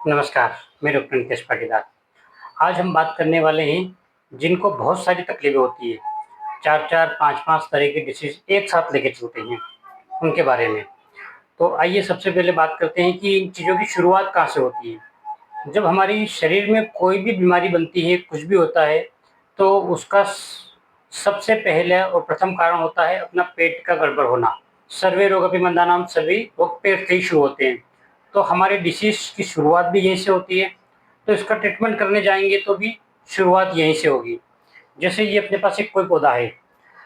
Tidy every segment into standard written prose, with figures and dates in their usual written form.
नमस्कार, मैं डॉक्टर नितेश पाटीदार। आज हम बात करने वाले हैं जिनको बहुत सारी तकलीफ़ें होती है, 4-4, 5-5 तरह के डिसीज़ एक साथ लेके चलते हैं, उनके बारे में। तो आइए सबसे पहले बात करते हैं कि इन चीज़ों की शुरुआत कहाँ से होती है। जब हमारी शरीर में कोई भी बीमारी बनती है, कुछ भी होता है, तो उसका सबसे पहला और प्रथम कारण होता है अपना पेट का गड़बड़ होना। सर्वे रोगपि मंदानाम सभी रोग पेट से ही शुरू होते हैं। तो हमारे डिसीज़ की शुरुआत भी यहीं से होती है, तो इसका ट्रीटमेंट करने जाएँगे तो भी शुरुआत यहीं से होगी। जैसे ये अपने पास एक कोई पौधा है,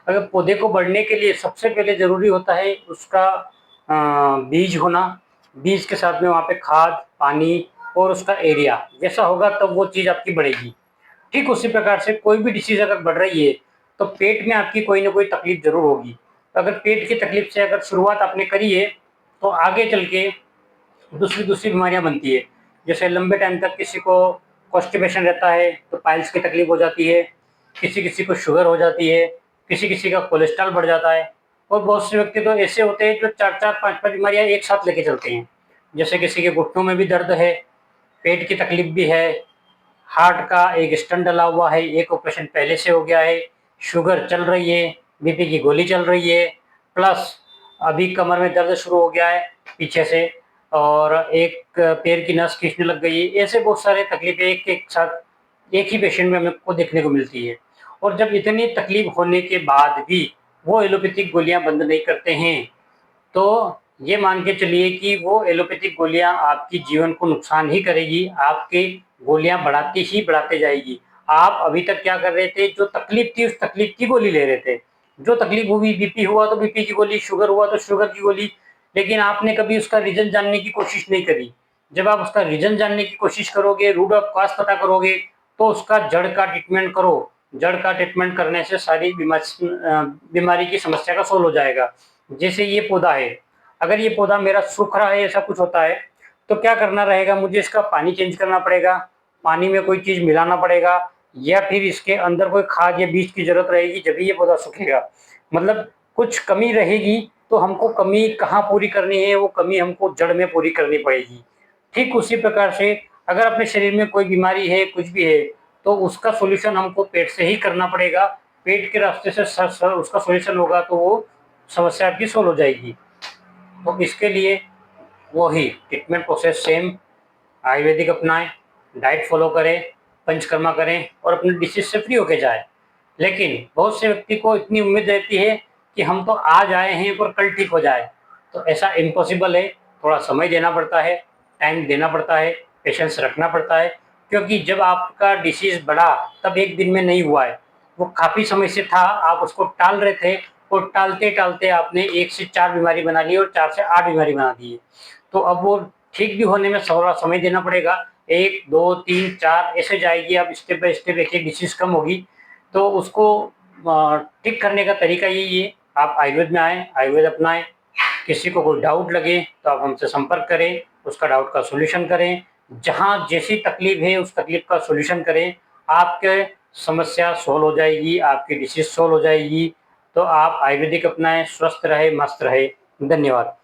अगर पौधे को बढ़ने के लिए सबसे पहले ज़रूरी होता है उसका बीज होना, बीज के साथ में वहाँ पे खाद, पानी और उसका एरिया जैसा होगा तब वो चीज़ आपकी बढ़ेगी। ठीक उसी प्रकार से कोई भी डिसीज़ अगर बढ़ रही है, तो पेट में आपकी कोई न कोई तकलीफ़ ज़रूर होगी। तो अगर पेट की तकलीफ़ से अगर शुरुआत आपने करी है, तो आगे चल के दूसरी बीमारियाँ बनती है। जैसे लंबे टाइम तक किसी को कॉन्स्टिपेशन रहता है, तो पाइल्स की तकलीफ़ हो जाती है, किसी-किसी को शुगर हो जाती है, किसी-किसी का कोलेस्ट्रॉल बढ़ जाता है और बहुत से व्यक्ति तो ऐसे होते हैं जो 4-4, 5-5 बीमारियाँ एक साथ लेके चलते हैं। जैसे किसी के घुटनों में भी दर्द है, पेट की तकलीफ़ भी है, हार्ट का एक स्टंट डला हुआ है, एक ऑपरेशन पहले से हो गया है, शुगर चल रही है, बीपी की गोली चल रही है, प्लस अभी कमर में दर्द शुरू हो गया है पीछे से और एक पैर की नस खींचने लग गई है। ऐसे बहुत सारे तकलीफ़ें एक साथ एक ही पेशेंट में हमें को देखने को मिलती है। और जब इतनी तकलीफ़ होने के बाद भी वो एलोपैथिक गोलियाँ बंद नहीं करते हैं, तो ये मान के चलिए कि वो एलोपैथिक गोलियाँ आपकी जीवन को नुकसान ही करेगी, आपकी गोलियाँ बढ़ाती ही बढ़ाते जाएगी। आप अभी तक क्या कर रहे थे, जो तकलीफ़ थी उस तकलीफ़ की गोली ले रहे थे। जो तकलीफ़ हुई, बीपी हुआ तो बीपी की गोली, शुगर हुआ तो शुगर की गोली, लेकिन आपने कभी उसका रीज़न जानने की कोशिश नहीं करी। जब आप उसका रीज़न जानने की कोशिश करोगे, रूट ऑफ कॉज़ पता करोगे, तो उसका जड़ का ट्रीटमेंट करो। जड़ का ट्रीटमेंट करने से सारी बीमारी की समस्या का सोल्व हो जाएगा। जैसे ये पौधा है, अगर ये पौधा मेरा सूख रहा है ऐसा कुछ होता है, तो क्या करना रहेगा, मुझे इसका पानी चेंज करना पड़ेगा, पानी में कोई चीज़ मिलाना पड़ेगा या फिर इसके अंदर कोई खाद या बीज की ज़रूरत रहेगी जब ये पौधा सूखेगा। मतलब कुछ कमी रहेगी, तो हमको कमी कहाँ पूरी करनी है, वो कमी हमको जड़ में पूरी करनी पड़ेगी। ठीक उसी प्रकार से अगर अपने शरीर में कोई बीमारी है, कुछ भी है, तो उसका सॉल्यूशन हमको पेट से ही करना पड़ेगा। पेट के रास्ते से उसका सॉल्यूशन होगा तो वो समस्या आपकी सॉल्व हो जाएगी। तो इसके लिए वही ट्रीटमेंट प्रोसेस सेम आयुर्वेदिक अपनाएं, डाइट फॉलो करें, पंचकर्मा करें और अपने डिसीज से फ्री होके जाएं। लेकिन बहुत से व्यक्ति को इतनी उम्मीद रहती है कि हम तो आज आए हैं पर कल ठीक हो जाए, तो ऐसा इम्पॉसिबल है। थोड़ा समय देना पड़ता है, टाइम देना पड़ता है, पेशेंस रखना पड़ता है, क्योंकि जब आपका डिसीज़ बढ़ा तब एक दिन में नहीं हुआ है, वो काफ़ी समय से था, आप उसको टाल रहे थे और टालते-टालते आपने 1 से 4 बीमारी बना ली और 4 से 8 बीमारी बना दी है। तो अब वो ठीक भी होने में थोड़ा समय देना पड़ेगा। 1, 2, 3, 4 ऐसे जाएगी, अब स्टेप बाय स्टेप एक-एक डिसीज़ कम होगी। तो उसको ठीक करने का तरीका यही है, आप आयुर्वेद में आएँ, आयुर्वेद अपनाएँ। किसी को कोई डाउट लगे तो आप हमसे संपर्क करें, उसका डाउट का सॉल्यूशन करें। जहाँ जैसी तकलीफ़ है उस तकलीफ़ का सॉल्यूशन करें, आपके समस्या सॉल्व हो जाएगी, आपकी डिसीज़ सॉल्व हो जाएगी। तो आप आयुर्वेदिक अपनाएँ, स्वस्थ रहें, मस्त रहें। धन्यवाद।